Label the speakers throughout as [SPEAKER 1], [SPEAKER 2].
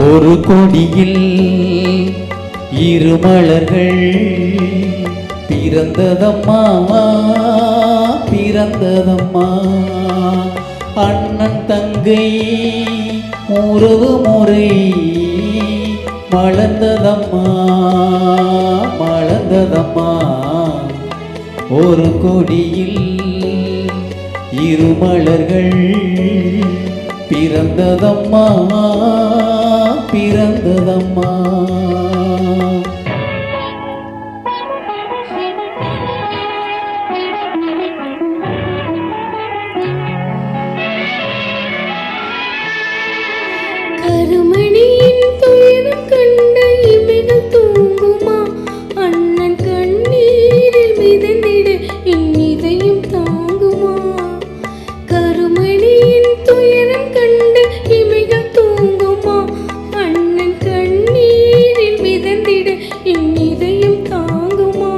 [SPEAKER 1] ஒரு கொடியில் இரு மலர்கள் பிறந்ததம்மா பிறந்ததம்மா. அண்ணன் தங்கை உறவு முறை மலர்ந்ததம்மா மலர்ந்ததம்மா. ஒரு கொடியில் இரு மலர்கள் பிறந்ததம்மா பிறந்ததம்மா.
[SPEAKER 2] கருமணியின் துயரம் கண்ட இமைகள் தூங்குமா? அண்ணன் கண்ணீரில் மிதந்திட என் இதயம் தாங்குமா? கருமணியின் துயரம் கண்ட இமைகள் தூங்குமா? அண்ணன் கண்ணீரில் மிதந்திட என் இதயம் தாங்குமா?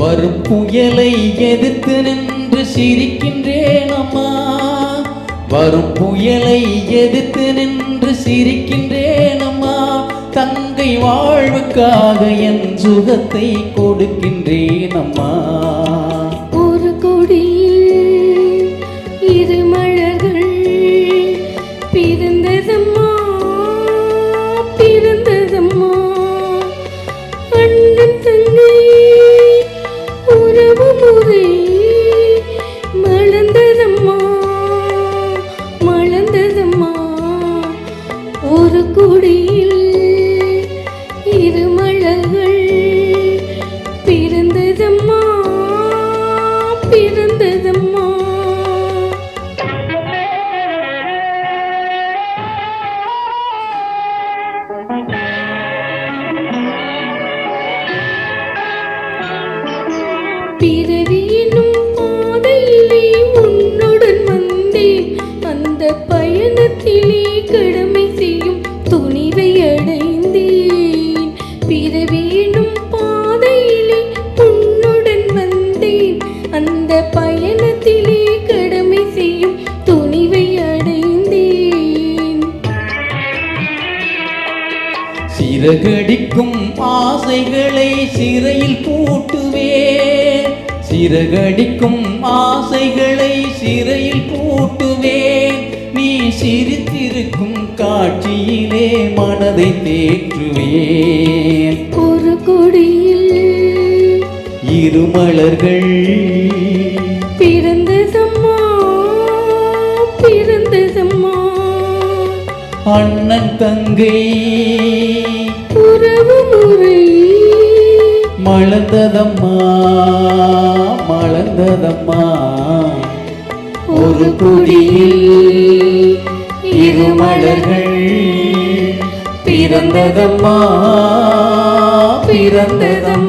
[SPEAKER 1] வரும் புயலை எதிர்த்து நின்று சிரிக்கின்றேன் அம்மா. வரும் புயலை எதிர்த்து நின்று சிரிக்கின்றேன் அம்மா. தங்கை வாழ்வுக்காக என் சுகத்தை கொடுக்கின்றேன் அம்மா.
[SPEAKER 2] ஒரு கொடியில் இரு மலர்கள் பிறந்ததம்மா பிறந்ததம்மா. அண்ணன் தங்கை உறவு முறை மலர்ந்ததம்மா மலர்ந்ததம்மா. ஒரு கொடியில் இரு மலர்கள் பிறந்ததம்மா பிறந்ததம்மா. பிறவி என்னும் பாதையிலே உன்னுடன் வந்தேன். அந்த பயணத்திலே கடமை செய்யும் துணிவை அடைந்தேன். பிறவி என்னும் பாதையிலே உன்னுடன் வந்தேன். அந்த பயணத்திலே கடமை செய்யும் துணிவை அடைந்தேன்.
[SPEAKER 1] சிறகடிக்கும் ஆசைகளை சிறையில் பூட்டுவேன். சிறகடிக்கும் ஆசைகளை சிறையில் பூட்டுவேன். நீ சிரித்திருக்கும் காட்சியிலே மனதை தேற்றுவேன்.
[SPEAKER 2] ஒரு கொடியில்
[SPEAKER 1] இரு மலர்கள்
[SPEAKER 2] பிறந்ததம்மா பிறந்ததம்மா.
[SPEAKER 1] அண்ணன் தங்கை
[SPEAKER 2] உறவு முறை
[SPEAKER 1] மலர்ந்ததம்மா மலர்ந்ததம்மா. ஒரு கொடியில் இரு மலர்கள் பிறந்ததம்மா பிறந்ததம்மா.